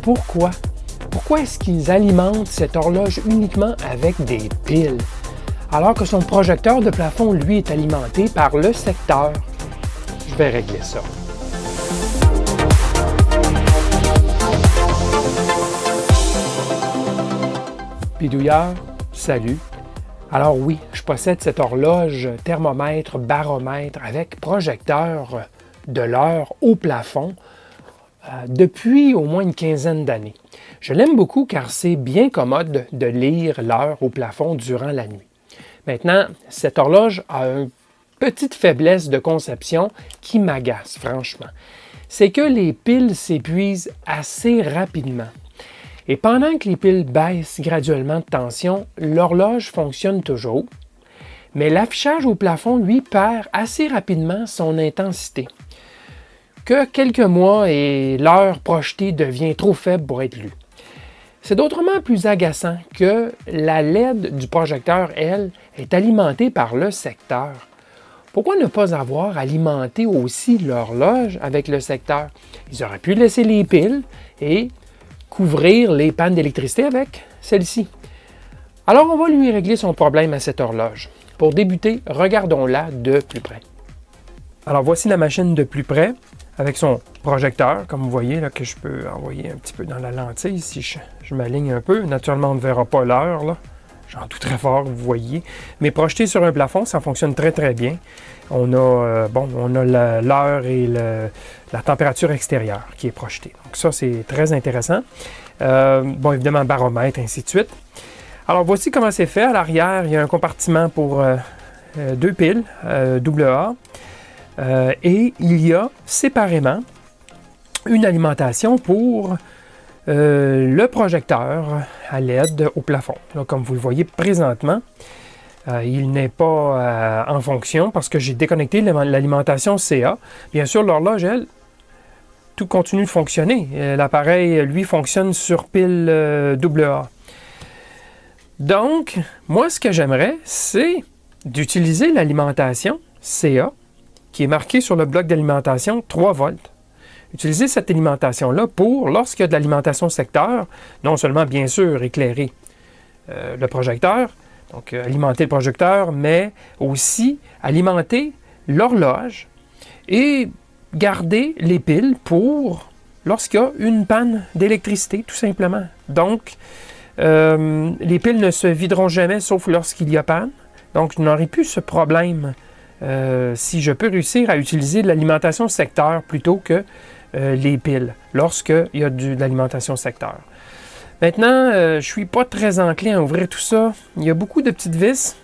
pourquoi? Pourquoi est-ce qu'ils alimentent cette horloge uniquement avec des piles, alors que son projecteur de plafond, lui, est alimenté par le secteur? Je vais régler ça. Bidouilleur, salut. Alors oui, je possède cette horloge thermomètre baromètre avec projecteur de l'heure au plafond depuis au moins une quinzaine d'années. Je l'aime beaucoup car c'est bien commode de lire l'heure au plafond durant la nuit. Maintenant, cette horloge a une petite faiblesse de conception qui m'agace franchement. C'est que les piles s'épuisent assez rapidement. Et pendant que les piles baissent graduellement de tension, l'horloge fonctionne toujours, mais l'affichage au plafond, lui, perd assez rapidement son intensité. Que quelques mois et l'heure projetée devient trop faible pour être lue. C'est d'autrement plus agaçant que la LED du projecteur, elle, est alimentée par le secteur. Pourquoi ne pas avoir alimenté aussi l'horloge avec le secteur? Ils auraient pu laisser les piles et couvrir les pannes d'électricité avec celle-ci. Alors, on va lui régler son problème à cette horloge. Pour débuter, regardons-la de plus près. Alors, voici la machine de plus près avec son projecteur, comme vous voyez, là, que je peux envoyer un petit peu dans la lentille si je m'aligne un peu. Naturellement, on ne verra pas l'heure, là. J'en doute très fort, vous voyez. Mais projeté sur un plafond, ça fonctionne très, très bien. On a l'heure et la température extérieure qui est projetée. Donc ça, c'est très intéressant. Évidemment, baromètre, ainsi de suite. Alors, voici comment c'est fait. À l'arrière, il y a un compartiment pour deux piles AA. Et il y a séparément une alimentation pour le projecteur à LED au plafond. Là, comme vous le voyez présentement, il n'est pas en fonction parce que j'ai déconnecté l'alimentation CA. Bien sûr, l'horloge, elle, tout continue de fonctionner. L'appareil, lui, fonctionne sur pile AA. Donc, moi, ce que j'aimerais, c'est d'utiliser l'alimentation CA qui est marquée sur le bloc d'alimentation 3 volts. Utiliser cette alimentation-là pour, lorsqu'il y a de l'alimentation secteur, non seulement, bien sûr, éclairer le projecteur, donc alimenter le projecteur, mais aussi alimenter l'horloge et garder les piles pour lorsqu'il y a une panne d'électricité, tout simplement. Donc, les piles ne se videront jamais, sauf lorsqu'il y a panne. Donc, je n'aurai plus ce problème si je peux réussir à utiliser de l'alimentation secteur plutôt que les piles, lorsqu'il y a de l'alimentation secteur. Maintenant, je ne suis pas très enclin à ouvrir tout ça. Il y a beaucoup de petites vis.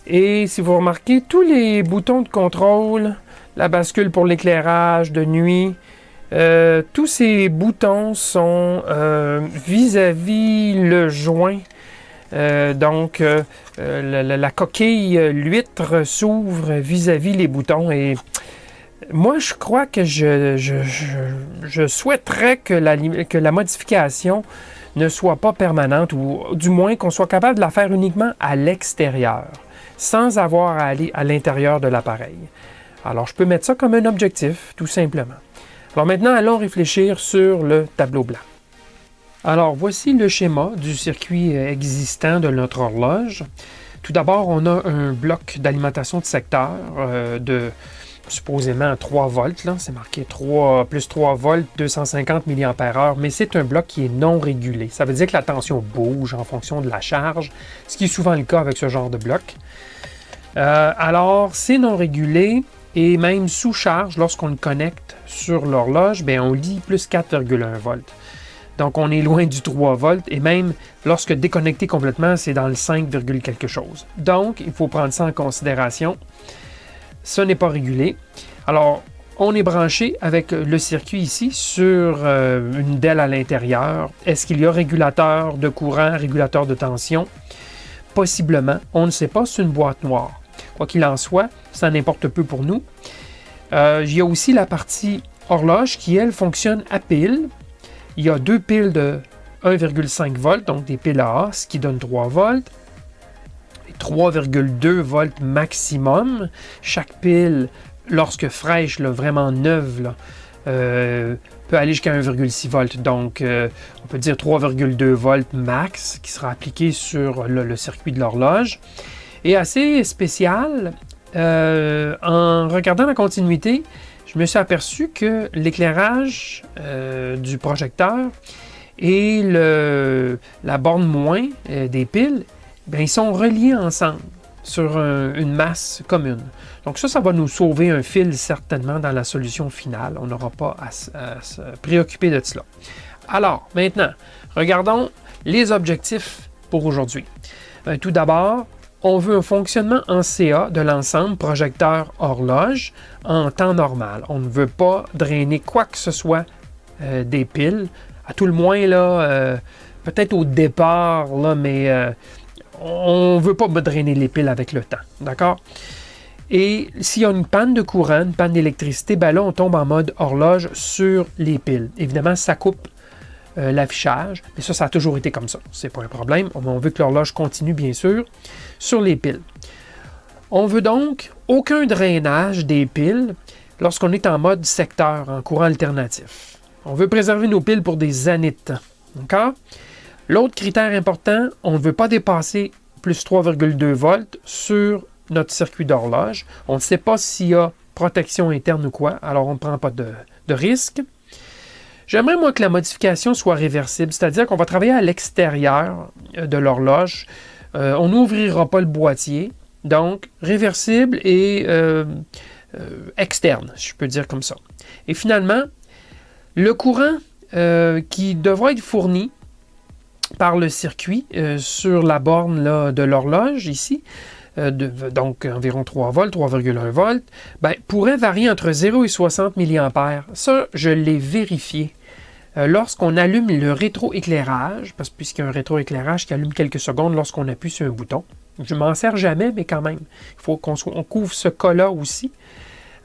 Et si vous remarquez, tous les boutons de contrôle, la bascule pour l'éclairage de nuit, tous ces boutons sont vis-à-vis le joint. Donc, la coquille, l'huître s'ouvre vis-à-vis les boutons et moi, je crois que je souhaiterais que la modification ne soit pas permanente ou du moins qu'on soit capable de la faire uniquement à l'extérieur, sans avoir à aller à l'intérieur de l'appareil. Alors, je peux mettre ça comme un objectif, tout simplement. Alors maintenant, allons réfléchir sur le tableau blanc. Alors, voici le schéma du circuit existant de notre horloge. Tout d'abord, on a un bloc d'alimentation de secteur de supposément 3 volts. Là. C'est marqué 3 plus 3 volts, 250 mAh, mais c'est un bloc qui est non régulé. Ça veut dire que la tension bouge en fonction de la charge, ce qui est souvent le cas avec ce genre de bloc. Alors, c'est non régulé et même sous charge, lorsqu'on le connecte sur l'horloge, bien, on lit plus 4,1 volts. Donc, on est loin du 3 volts et même lorsque déconnecté complètement, c'est dans le 5, quelque chose. Donc, il faut prendre ça en considération. Ça n'est pas régulé. Alors, on est branché avec le circuit ici sur une DEL à l'intérieur. Est-ce qu'il y a régulateur de courant, régulateur de tension? Possiblement. On ne sait pas, c'est une boîte noire. Quoi qu'il en soit, ça n'importe peu pour nous. Il y a aussi la partie horloge qui, elle, fonctionne à pile. Il y a 2 piles de 1,5 volts, donc des piles AA, ce qui donne 3 volts. 3,2 volts maximum. Chaque pile, lorsque fraîche, là, vraiment neuve, là, peut aller jusqu'à 1,6 volts. Donc, on peut dire 3,2 volts max qui sera appliqué sur le circuit de l'horloge. Et assez spécial, en regardant la continuité, je me suis aperçu que l'éclairage du projecteur et la borne moins des piles, bien, ils sont reliés ensemble sur une masse commune. Donc ça va nous sauver un fil certainement dans la solution finale. On n'aura pas à se préoccuper de cela. Alors, maintenant, regardons les objectifs pour aujourd'hui. Tout d'abord, on veut un fonctionnement en CA de l'ensemble projecteur-horloge en temps normal. On ne veut pas drainer quoi que ce soit des piles. À tout le moins, là, peut-être au départ, là, mais on ne veut pas drainer les piles avec le temps. D'accord? Et s'il y a une panne de courant, une panne d'électricité, ben là, on tombe en mode horloge sur les piles. Évidemment, ça coupe l'affichage, mais ça a toujours été comme ça. C'est pas un problème. On veut que l'horloge continue, bien sûr, sur les piles. On veut donc aucun drainage des piles lorsqu'on est en mode secteur, en courant alternatif. On veut préserver nos piles pour des années de temps. D'accord? L'autre critère important, on ne veut pas dépasser plus 3,2 volts sur notre circuit d'horloge. On ne sait pas s'il y a protection interne ou quoi, alors on ne prend pas de risque. J'aimerais, moi, que la modification soit réversible, c'est-à-dire qu'on va travailler à l'extérieur de l'horloge. On n'ouvrira pas le boîtier, donc réversible et externe, si je peux dire comme ça. Et finalement, le courant qui devra être fourni par le circuit sur la borne là, de l'horloge ici, donc environ 3 volts, 3,1 volts, ben, pourrait varier entre 0 et 60 mA. Ça, je l'ai vérifié. Lorsqu'on allume le rétroéclairage, puisqu'il y a un rétroéclairage qui allume quelques secondes lorsqu'on appuie sur un bouton, je ne m'en sers jamais, mais quand même, il faut qu'on couvre ce cas-là aussi.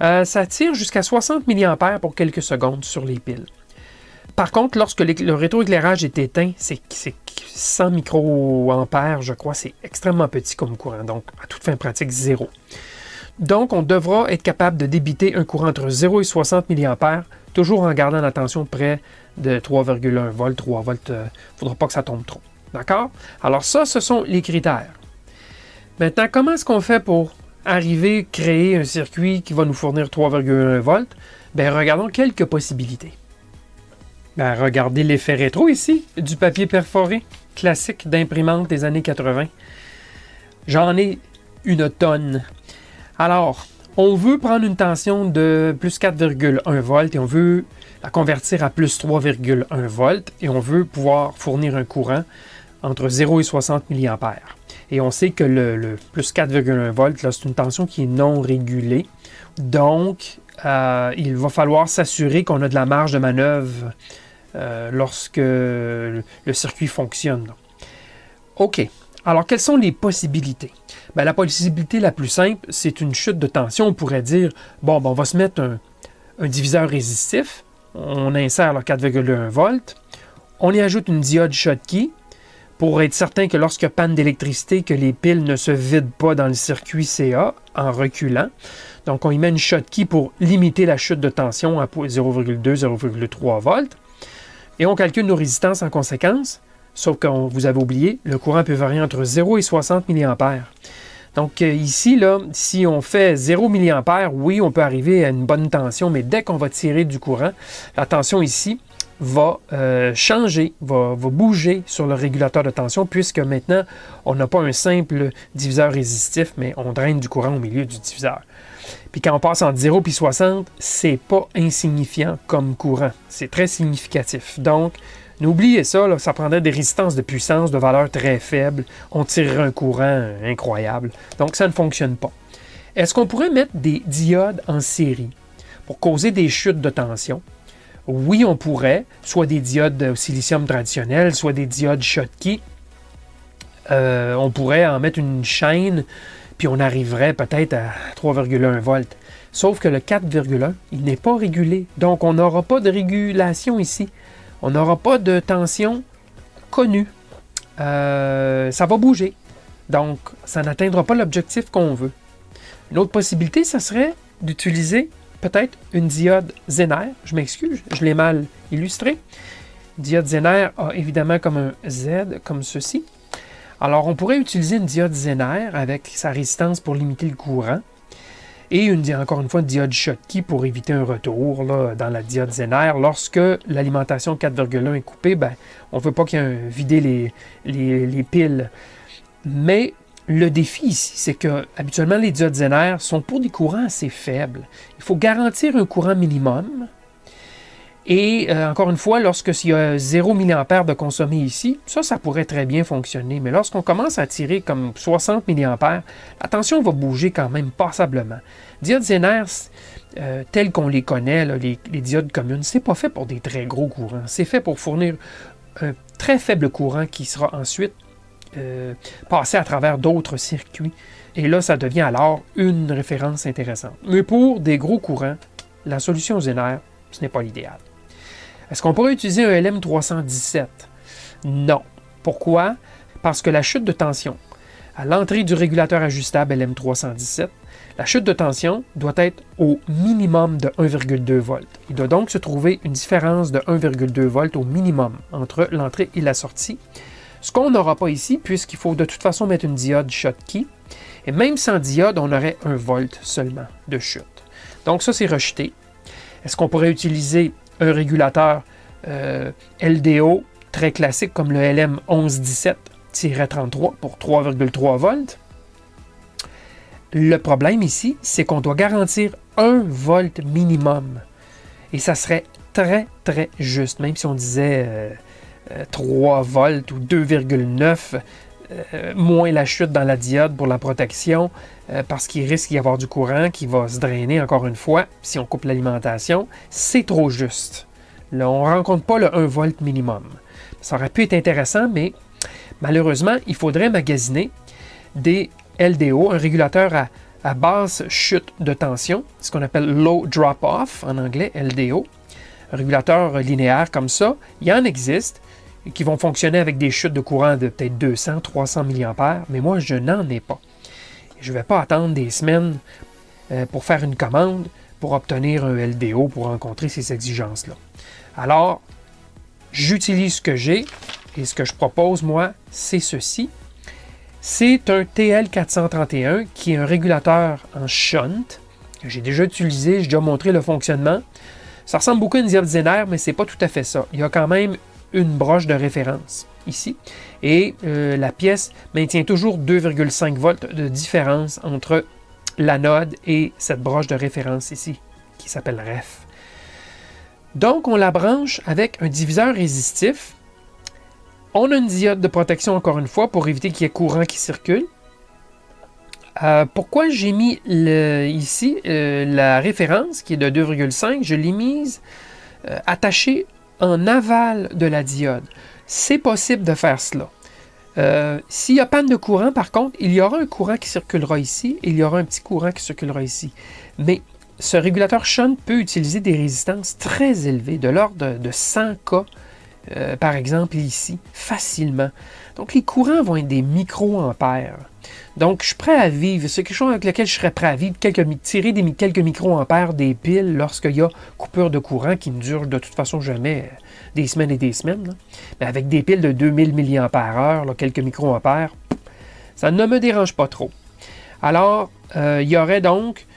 Ça tire jusqu'à 60 mA pour quelques secondes sur les piles. Par contre, lorsque le rétroéclairage est éteint, c'est 100 microampères, je crois, c'est extrêmement petit comme courant, donc à toute fin pratique, 0. Donc, on devra être capable de débiter un courant entre 0 et 60 mA, toujours en gardant la tension près de 3,1 volts, 3 volts, il ne faudra pas que ça tombe trop. D'accord? Alors ça, ce sont les critères. Maintenant, comment est-ce qu'on fait pour arriver à créer un circuit qui va nous fournir 3,1 volts? Bien, regardons quelques possibilités. Ben, regardez l'effet rétro ici, du papier perforé, classique d'imprimante des années 80. J'en ai une tonne. Alors, on veut prendre une tension de plus 4,1 volts et on veut la convertir à plus 3,1 volts et on veut pouvoir fournir un courant entre 0 et 60 mA. Et on sait que le plus 4,1 volts, là, c'est une tension qui est non régulée. Donc, il va falloir s'assurer qu'on a de la marge de manœuvre lorsque le circuit fonctionne. OK. Alors, quelles sont les possibilités? Bien, la possibilité la plus simple, c'est une chute de tension. On pourrait dire, bon, on va se mettre un diviseur résistif. On insère le 4,1 volts. On y ajoute une diode Schottky pour être certain que lorsqu'il y a panne d'électricité, que les piles ne se vident pas dans le circuit CA en reculant. Donc, on y met une Schottky pour limiter la chute de tension à 0,2, 0,3 volts. Et on calcule nos résistances en conséquence. Sauf que vous avez oublié, le courant peut varier entre 0 et 60 mA. Donc ici, là, si on fait 0 mA, oui, on peut arriver à une bonne tension, mais dès qu'on va tirer du courant, la tension ici va changer, va bouger sur le régulateur de tension, puisque maintenant, on n'a pas un simple diviseur résistif, mais on draine du courant au milieu du diviseur. Puis quand on passe entre 0 et 60, c'est pas insignifiant comme courant. C'est très significatif. Donc, n'oubliez ça, là, ça prendrait des résistances de puissance de valeur très faible. On tirerait un courant incroyable. Donc, ça ne fonctionne pas. Est-ce qu'on pourrait mettre des diodes en série pour causer des chutes de tension? Oui, on pourrait. Soit des diodes au silicium traditionnelles, soit des diodes Schottky. On pourrait en mettre une chaîne, puis on arriverait peut-être à 3,1 volts. Sauf que le 4,1, il n'est pas régulé. Donc, on n'aura pas de régulation ici. On n'aura pas de tension connue. Ça va bouger. Donc, ça n'atteindra pas l'objectif qu'on veut. Une autre possibilité, ça serait d'utiliser peut-être une diode Zener. Je m'excuse, je l'ai mal illustré. Diode Zener a évidemment comme un Z, comme ceci. Alors, on pourrait utiliser une diode Zener avec sa résistance pour limiter le courant. Et encore une fois, une diode Schottky pour éviter un retour là, dans la diode Zener. Lorsque l'alimentation 4,1 est coupée, on ne veut pas qu'il y ait vider les piles. Mais le défi ici, c'est que habituellement les diodes Zener sont pour des courants assez faibles. Il faut garantir un courant minimum. Et encore une fois, lorsqu'il y a 0 mA de consommé ici, ça pourrait très bien fonctionner. Mais lorsqu'on commence à tirer comme 60 mA, la tension va bouger quand même passablement. Diodes Zener, tels qu'on les connaît, là, les diodes communes, c'est pas fait pour des très gros courants. C'est fait pour fournir un très faible courant qui sera ensuite passé à travers d'autres circuits. Et là, ça devient alors une référence intéressante. Mais pour des gros courants, la solution Zener, ce n'est pas l'idéal. Est-ce qu'on pourrait utiliser un LM317? Non. Pourquoi? Parce que la chute de tension à l'entrée du régulateur ajustable LM317, la chute de tension doit être au minimum de 1,2 volts. Il doit donc se trouver une différence de 1,2 volts au minimum entre l'entrée et la sortie. Ce qu'on n'aura pas ici, puisqu'il faut de toute façon mettre une diode Schottky. Et même sans diode, on aurait 1 volt seulement de chute. Donc ça, c'est rejeté. Est-ce qu'on pourrait utiliser un régulateur LDO très classique comme le LM1117-33 pour 3,3 volts? Le problème ici, c'est qu'on doit garantir 1 volt minimum. Et ça serait très, très juste, même si on disait 3 volts ou 2,9 moins la chute dans la diode pour la protection, parce qu'il risque d'y avoir du courant qui va se drainer encore une fois si on coupe l'alimentation. C'est trop juste. Là, on ne rencontre pas le 1 volt minimum. Ça aurait pu être intéressant, mais malheureusement, il faudrait magasiner des LDO, un régulateur à basse chute de tension, ce qu'on appelle Low Drop-Off en anglais, LDO. Un régulateur linéaire comme ça, il y en existe, qui vont fonctionner avec des chutes de courant de peut-être 200, 300 mA, mais moi, je n'en ai pas. Je ne vais pas attendre des semaines pour faire une commande pour obtenir un LDO pour rencontrer ces exigences-là. Alors, j'utilise ce que j'ai et ce que je propose, moi, c'est ceci. C'est un TL431 qui est un régulateur en shunt que j'ai déjà utilisé, j'ai déjà montré le fonctionnement. Ça ressemble beaucoup à une diode Zener, mais ce n'est pas tout à fait ça. Il y a quand même une broche de référence ici. Et la pièce maintient toujours 2,5 volts de différence entre l'anode et cette broche de référence ici, qui s'appelle REF. Donc, on la branche avec un diviseur résistif. On a une diode de protection, encore une fois, pour éviter qu'il y ait courant qui circule. Pourquoi j'ai mis ici la référence, qui est de 2,5, je l'ai mise attachée en aval de la diode. C'est possible de faire cela. S'il y a panne de courant, par contre, il y aura un courant qui circulera ici et il y aura un petit courant qui circulera ici. Mais ce régulateur shunt peut utiliser des résistances très élevées, de l'ordre de 100 K, par exemple ici, facilement. Donc les courants vont être des microampères. Donc je suis prêt à vivre, c'est quelque chose avec lequel je serais prêt à vivre, tirer quelques microampères des piles lorsqu'il y a coupure de courant qui ne dure de toute façon jamais des semaines et des semaines. Là. Mais avec des piles de 2000 mAh, là, quelques microampères, ça ne me dérange pas trop. Alors, il y aurait donc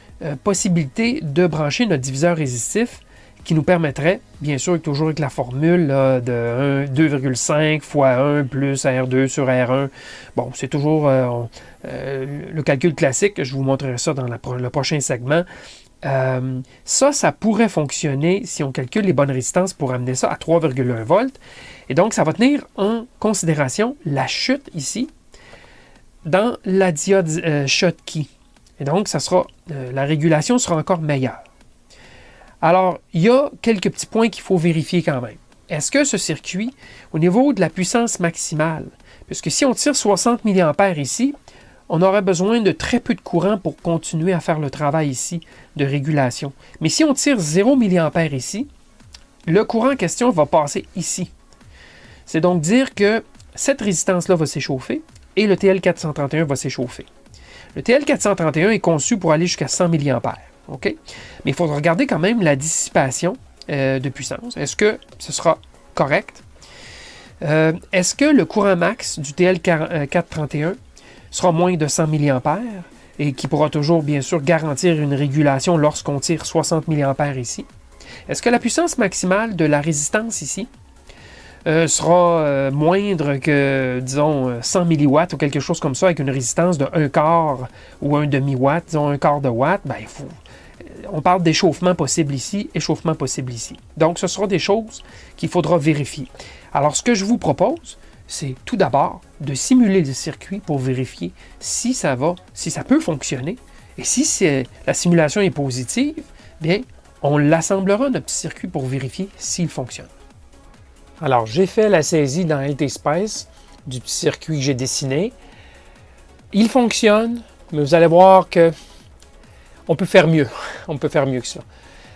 possibilité de brancher notre diviseur résistif qui nous permettrait, bien sûr, toujours avec la formule là, de 2,5 fois 1 plus R2 sur R1. Bon, c'est toujours le calcul classique. Je vous montrerai ça dans le prochain segment. Ça pourrait fonctionner si on calcule les bonnes résistances pour amener ça à 3,1 volts. Et donc, ça va tenir en considération la chute ici dans la diode Schottky. Et donc, la régulation sera encore meilleure. Alors, il y a quelques petits points qu'il faut vérifier quand même. Est-ce que ce circuit, au niveau de la puissance maximale, puisque si on tire 60 mA ici, on aurait besoin de très peu de courant pour continuer à faire le travail ici de régulation. Mais si on tire 0 mA ici, le courant en question va passer ici. C'est donc dire que cette résistance-là va s'échauffer et le TL431 va s'échauffer. Le TL431 est conçu pour aller jusqu'à 100 mA. OK? Mais il faudra regarder quand même la dissipation de puissance. Est-ce que ce sera correct? Est-ce que le courant max du TL431 sera moins de 100 mA et qui pourra toujours, bien sûr, garantir une régulation lorsqu'on tire 60 mA ici? Est-ce que la puissance maximale de la résistance ici sera moindre que, disons, 100 mW ou quelque chose comme ça, avec une résistance de 1 quart ou un demi-watt, disons 1 quart de watt? Ben, on parle d'échauffement possible ici, échauffement possible ici. Donc, ce sera des choses qu'il faudra vérifier. Alors, ce que je vous propose, c'est tout d'abord de simuler le circuit pour vérifier si ça peut fonctionner. Et si la simulation est positive, bien, on l'assemblera, notre petit circuit, pour vérifier s'il fonctionne. Alors, j'ai fait la saisie dans LT-Spice du petit circuit que j'ai dessiné. Il fonctionne, mais vous allez voir que on peut faire mieux. On peut faire mieux que ça.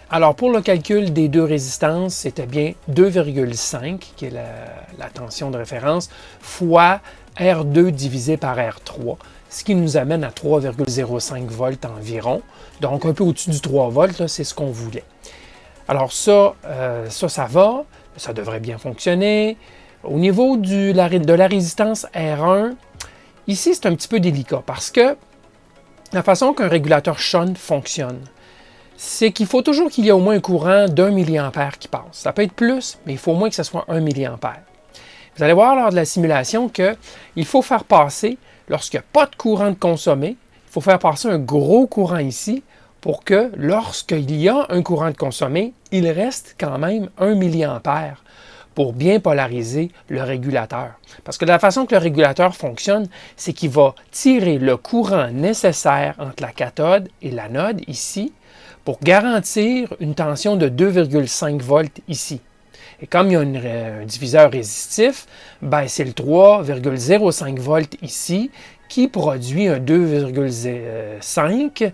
Alors, pour le calcul des deux résistances, c'était bien 2,5, qui est la tension de référence, fois R2 divisé par R3, ce qui nous amène à 3,05 volts environ. Donc, un peu au-dessus du 3 volts, c'est ce qu'on voulait. Alors ça va. Ça devrait bien fonctionner. Au niveau de la résistance R1, ici, c'est un petit peu délicat parce que la façon qu'un régulateur Shunt fonctionne, c'est qu'il faut toujours qu'il y ait au moins un courant d'1 mA qui passe. Ça peut être plus, mais il faut au moins que ce soit 1 mA. Vous allez voir lors de la simulation qu'il faut faire passer, lorsqu'il n'y a pas de courant de consommé, il faut faire passer un gros courant ici pour que lorsqu'il y a un courant de consommé, il reste quand même 1 mA pour bien polariser le régulateur. Parce que la façon que le régulateur fonctionne, c'est qu'il va tirer le courant nécessaire entre la cathode et l'anode ici pour garantir une tension de 2,5 volts ici. Et comme il y a un diviseur résistif, ben c'est le 3,05 volts ici qui produit un 2,5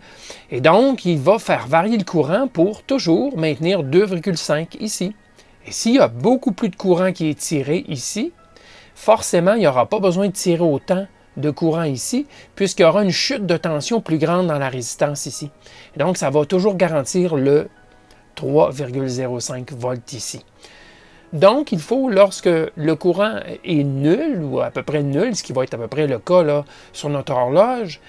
et donc il va faire varier le courant pour toujours maintenir 2,5 ici. Et s'il y a beaucoup plus de courant qui est tiré ici, forcément il n'y aura pas besoin de tirer autant de courant ici, puisqu'il y aura une chute de tension plus grande dans la résistance ici. Et donc ça va toujours garantir le 3,05 volts ici. Donc, il faut, lorsque le courant est nul, ou à peu près nul, ce qui va être à peu près le cas là, sur notre horloge,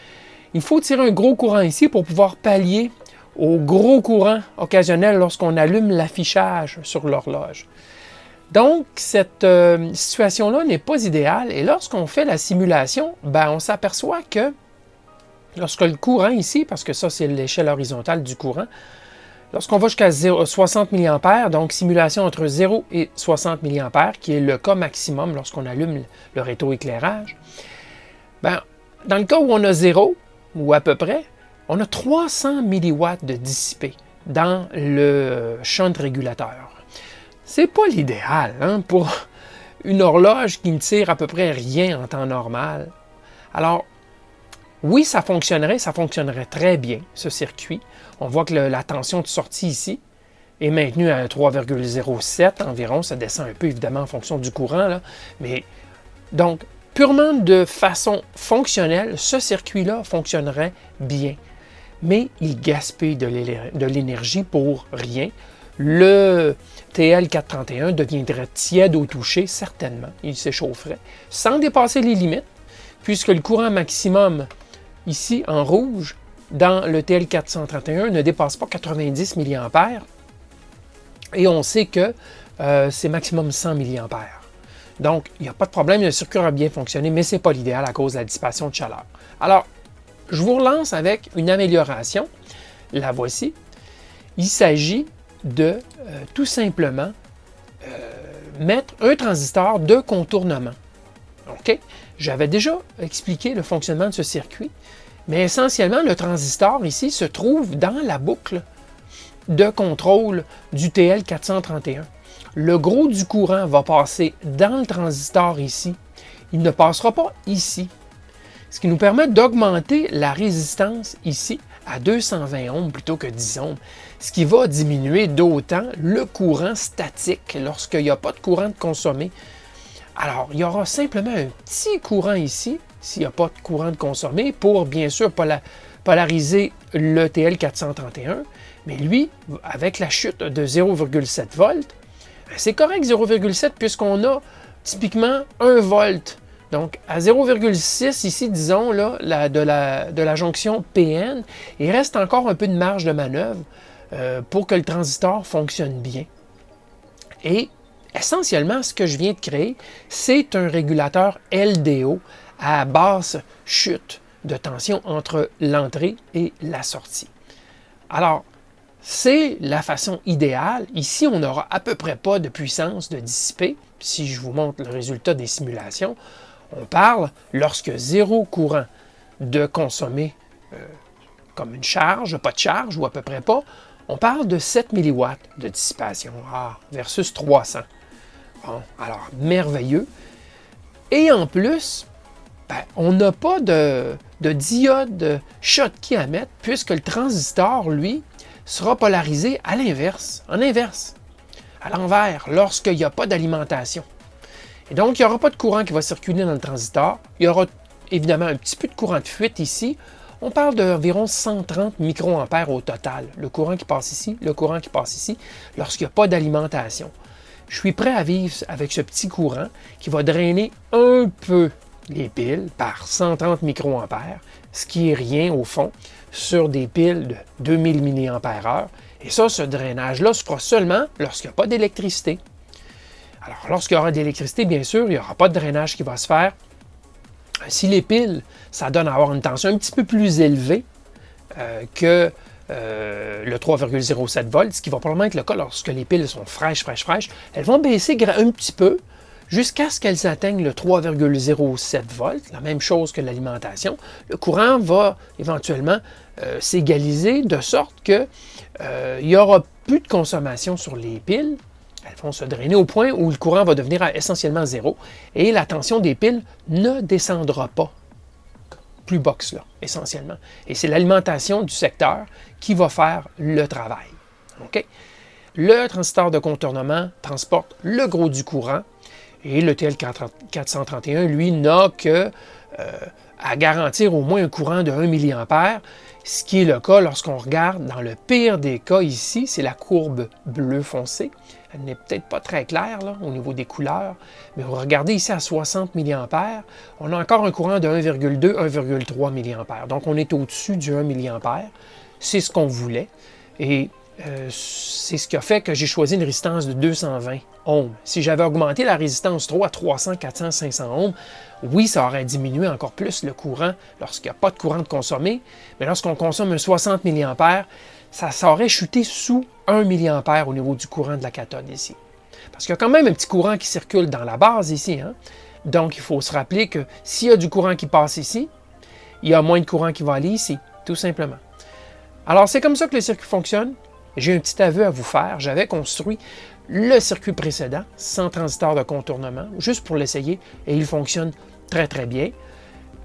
il faut tirer un gros courant ici pour pouvoir pallier au gros courant occasionnel lorsqu'on allume l'affichage sur l'horloge. Donc, cette situation-là n'est pas idéale, et lorsqu'on fait la simulation, ben, on s'aperçoit que lorsque le courant ici, parce que ça c'est l'échelle horizontale du courant, lorsqu'on va jusqu'à 60 mA, donc simulation entre 0 et 60 mA, qui est le cas maximum lorsqu'on allume le rétroéclairage, ben, dans le cas où on a 0, ou à peu près, on a 300 mW de dissipé dans le shunt régulateur. C'est pas l'idéal pour une horloge qui ne tire à peu près rien en temps normal. Alors, oui, ça fonctionnerait très bien, ce circuit. On voit que la tension de sortie ici est maintenue à 3,07 environ. Ça descend un peu, évidemment, en fonction du courant, là. Mais, donc, purement de façon fonctionnelle, ce circuit-là fonctionnerait bien. Mais il gaspille de l'énergie pour rien. Le TL431 deviendrait tiède au toucher, certainement. Il s'échaufferait, sans dépasser les limites, puisque le courant maximum, ici, en rouge, dans le TL431, ne dépasse pas 90 mA. Et on sait que c'est maximum 100 mA. Donc, il n'y a pas de problème, le circuit a bien fonctionné, mais ce n'est pas l'idéal à cause de la dissipation de chaleur. Alors, je vous relance avec une amélioration. La voici. Il s'agit de tout simplement mettre un transistor de contournement. OK? J'avais déjà expliqué le fonctionnement de ce circuit, mais essentiellement, le transistor ici se trouve dans la boucle de contrôle du TL431. Le gros du courant va passer dans le transistor ici. Il ne passera pas ici. Ce qui nous permet d'augmenter la résistance ici à 220 ohms plutôt que 10 ohms, ce qui va diminuer d'autant le courant statique lorsqu'il n'y a pas de courant de consommé. Alors, il y aura simplement un petit courant ici, s'il n'y a pas de courant de consommé, pour bien sûr polariser le TL431, mais lui, avec la chute de 0,7 volts, c'est correct 0,7 puisqu'on a typiquement 1 volt. Donc, à 0,6 ici, disons, là, de la jonction PN, il reste encore un peu de marge de manœuvre pour que le transistor fonctionne bien. Et essentiellement, ce que je viens de créer, c'est un régulateur LDO à basse chute de tension entre l'entrée et la sortie. Alors, c'est la façon idéale. Ici, on n'aura à peu près pas de puissance de dissiper. Si je vous montre le résultat des simulations, on parle, lorsque zéro courant de consommer comme une charge, pas de charge ou à peu près pas, on parle de 7 mW de dissipation versus 300. Bon, alors, merveilleux. Et en plus, on n'a pas de diode Schottky à mettre puisque le transistor, lui, sera polarisé à l'inverse, en inverse, à l'envers, lorsqu'il n'y a pas d'alimentation. Et donc, il n'y aura pas de courant qui va circuler dans le transistor. Il y aura évidemment un petit peu de courant de fuite ici. On parle d'environ 130 microampères au total. Le courant qui passe ici, le courant qui passe ici, lorsqu'il n'y a pas d'alimentation. Je suis prêt à vivre avec ce petit courant qui va drainer un peu les piles par 130 microampères, ce qui est rien au fond, sur des piles de 2000 mAh. Et ça, ce drainage-là se fera seulement lorsqu'il n'y a pas d'électricité. Alors, lorsqu'il y aura de l'électricité, bien sûr, il n'y aura pas de drainage qui va se faire. Si les piles, ça donne à avoir une tension un petit peu plus élevée que le 3,07 volts, ce qui va probablement être le cas lorsque les piles sont fraîches, elles vont baisser un petit peu jusqu'à ce qu'elles atteignent le 3,07 volts, la même chose que l'alimentation. Le courant va éventuellement s'égaliser de sorte qu'il n'y aura plus de consommation sur les piles. Elles vont se drainer au point où le courant va devenir essentiellement zéro et la tension des piles ne descendra pas plus bas que cela, essentiellement. Et c'est l'alimentation du secteur qui va faire le travail. Okay? Le transistor de contournement transporte le gros du courant et le TL431, lui, n'a que à garantir au moins un courant de 1 mA, ce qui est le cas lorsqu'on regarde dans le pire des cas ici, c'est la courbe bleu foncé. Elle n'est peut-être pas très claire là, au niveau des couleurs, mais vous regardez ici à 60 mA, on a encore un courant de 1,2, 1,3 mA. Donc on est au-dessus du 1 mA. C'est ce qu'on voulait. Et c'est ce qui a fait que j'ai choisi une résistance de 220 ohms. Si j'avais augmenté la résistance 3 à 300, 400, 500 ohms, oui, ça aurait diminué encore plus le courant lorsqu'il n'y a pas de courant de consommer, mais lorsqu'on consomme un 60 mA, ça aurait chuté sous 1 mA au niveau du courant de la cathode ici. Parce qu'il y a quand même un petit courant qui circule dans la base ici. Hein? Donc, il faut se rappeler que s'il y a du courant qui passe ici, il y a moins de courant qui va aller ici, tout simplement. Alors, c'est comme ça que le circuit fonctionne. J'ai un petit aveu à vous faire. J'avais construit le circuit précédent, sans transistor de contournement, juste pour l'essayer, et il fonctionne très, très bien.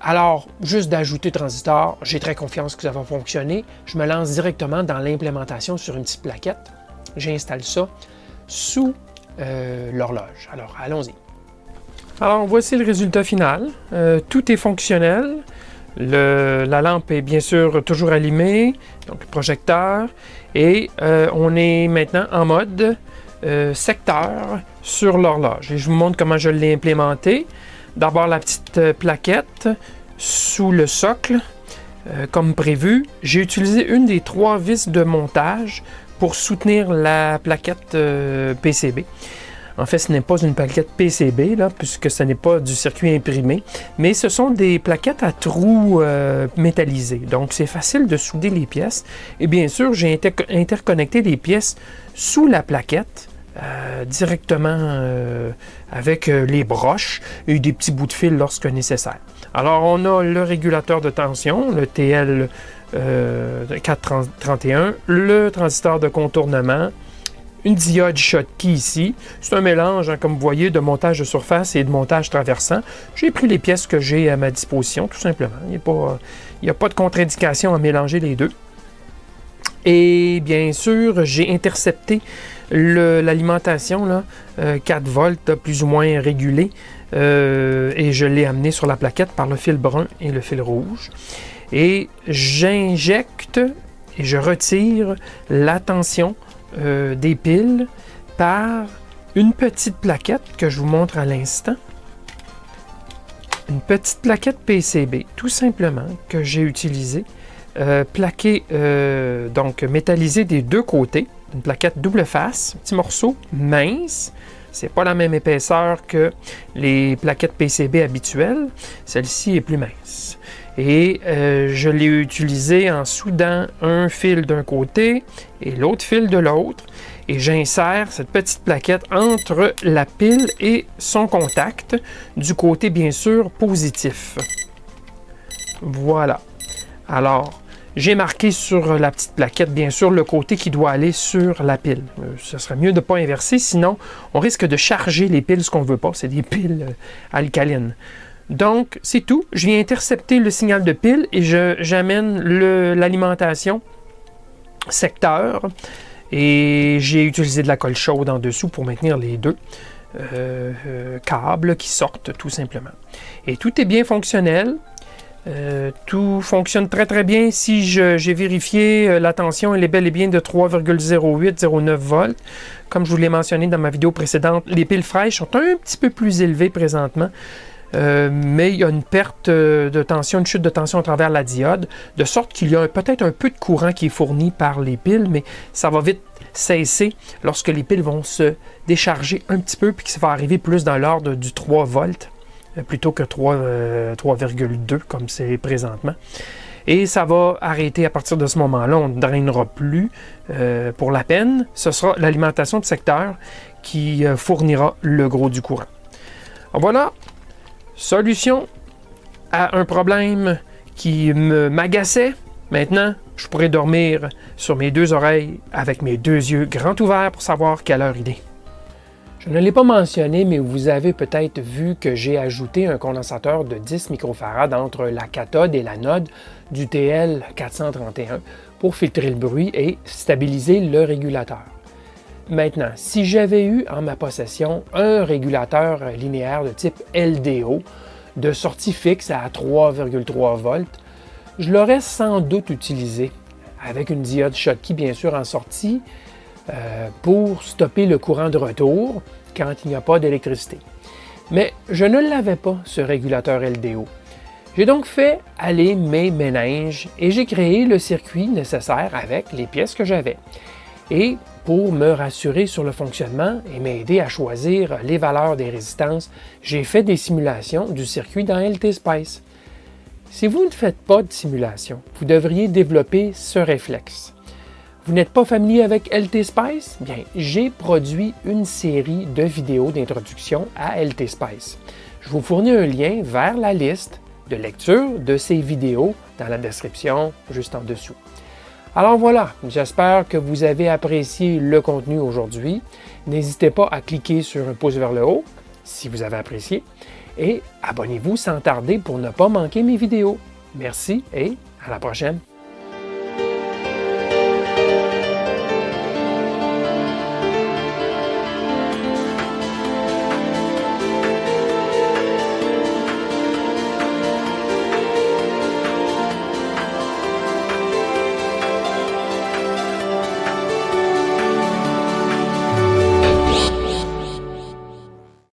Alors, juste d'ajouter transistor, j'ai très confiance que ça va fonctionner. Je me lance directement dans l'implémentation sur une petite plaquette. J'installe ça sous l'horloge. Alors, allons-y. Alors, voici le résultat final. Tout est fonctionnel. La lampe est bien sûr toujours allumée, donc le projecteur. Et on est maintenant en mode secteur sur l'horloge. Et je vous montre comment je l'ai implémenté. D'abord, la petite plaquette sous le socle, comme prévu. J'ai utilisé une des 3 vis de montage pour soutenir la plaquette PCB. En fait, ce n'est pas une plaquette PCB, là, puisque ce n'est pas du circuit imprimé, mais ce sont des plaquettes à trous métallisés. Donc, c'est facile de souder les pièces. Et bien sûr, j'ai interconnecté les pièces sous la plaquette, directement avec les broches et des petits bouts de fil lorsque nécessaire. Alors, on a le régulateur de tension, le TL431, le transistor de contournement, une diode Schottky ici. C'est un mélange, hein, comme vous voyez, de montage de surface et de montage traversant. J'ai pris les pièces que j'ai à ma disposition, tout simplement. Il n'y a pas de contre-indication à mélanger les deux. Et bien sûr, j'ai intercepté l'alimentation, 4 volts, plus ou moins régulée, et je l'ai amené sur la plaquette par le fil brun et le fil rouge. et j'injecte et je retire la tension des piles par une petite plaquette que je vous montre à l'instant. Une petite plaquette PCB, tout simplement, que j'ai utilisée, plaquée, donc métallisée des deux côtés, une plaquette double face, un petit morceau mince. C'est pas la même épaisseur que les plaquettes PCB habituelles. Celle-ci est plus mince. Et je l'ai utilisé en soudant un fil d'un côté et l'autre fil de l'autre. Et j'insère cette petite plaquette entre la pile et son contact, du côté bien sûr positif. Voilà. Alors, j'ai marqué sur la petite plaquette, bien sûr, le côté qui doit aller sur la pile. Ce serait mieux de ne pas inverser, sinon on risque de charger les piles, ce qu'on ne veut pas. C'est des piles alcalines. Donc, c'est tout. Je viens intercepter le signal de pile et j'amène l'alimentation secteur. Et j'ai utilisé de la colle chaude en dessous pour maintenir les deux câbles qui sortent, tout simplement. Et tout est bien fonctionnel. Tout fonctionne très très bien. Si j'ai vérifié, la tension elle est bel et bien de 3,08-09 volts. Comme je vous l'ai mentionné dans ma vidéo précédente, les piles fraîches sont un petit peu plus élevées présentement. Mais il y a une perte de tension, une chute de tension à travers la diode, de sorte qu'il y a peut-être un peu de courant qui est fourni par les piles, mais ça va vite cesser lorsque les piles vont se décharger un petit peu, puis que ça va arriver plus dans l'ordre du 3 volts, plutôt que 3,2 comme c'est présentement. Et ça va arrêter à partir de ce moment-là, on ne drainera plus pour la peine. Ce sera l'alimentation de secteur qui fournira le gros du courant. Alors voilà. Solution à un problème qui m'agaçait. Maintenant, je pourrais dormir sur mes deux oreilles avec mes deux yeux grands ouverts pour savoir quelle heure il est. Je ne l'ai pas mentionné, mais vous avez peut-être vu que j'ai ajouté un condensateur de 10 microfarad entre la cathode et l'anode du TL431 pour filtrer le bruit et stabiliser le régulateur. Maintenant, si j'avais eu en ma possession un régulateur linéaire de type LDO de sortie fixe à 3,3 volts, je l'aurais sans doute utilisé avec une diode Schottky bien sûr en sortie pour stopper le courant de retour quand il n'y a pas d'électricité. Mais je ne l'avais pas, ce régulateur LDO. J'ai donc fait aller mes méninges et j'ai créé le circuit nécessaire avec les pièces que j'avais. Et pour me rassurer sur le fonctionnement et m'aider à choisir les valeurs des résistances, j'ai fait des simulations du circuit dans LT-Spice. Si vous ne faites pas de simulation, vous devriez développer ce réflexe. Vous n'êtes pas familier avec LT-Spice? Bien, j'ai produit une série de vidéos d'introduction à LT-Spice. Je vous fournis un lien vers la liste de lecture de ces vidéos dans la description juste en dessous. Alors voilà, j'espère que vous avez apprécié le contenu aujourd'hui. N'hésitez pas à cliquer sur un pouce vers le haut si vous avez apprécié et abonnez-vous sans tarder pour ne pas manquer mes vidéos. Merci et à la prochaine!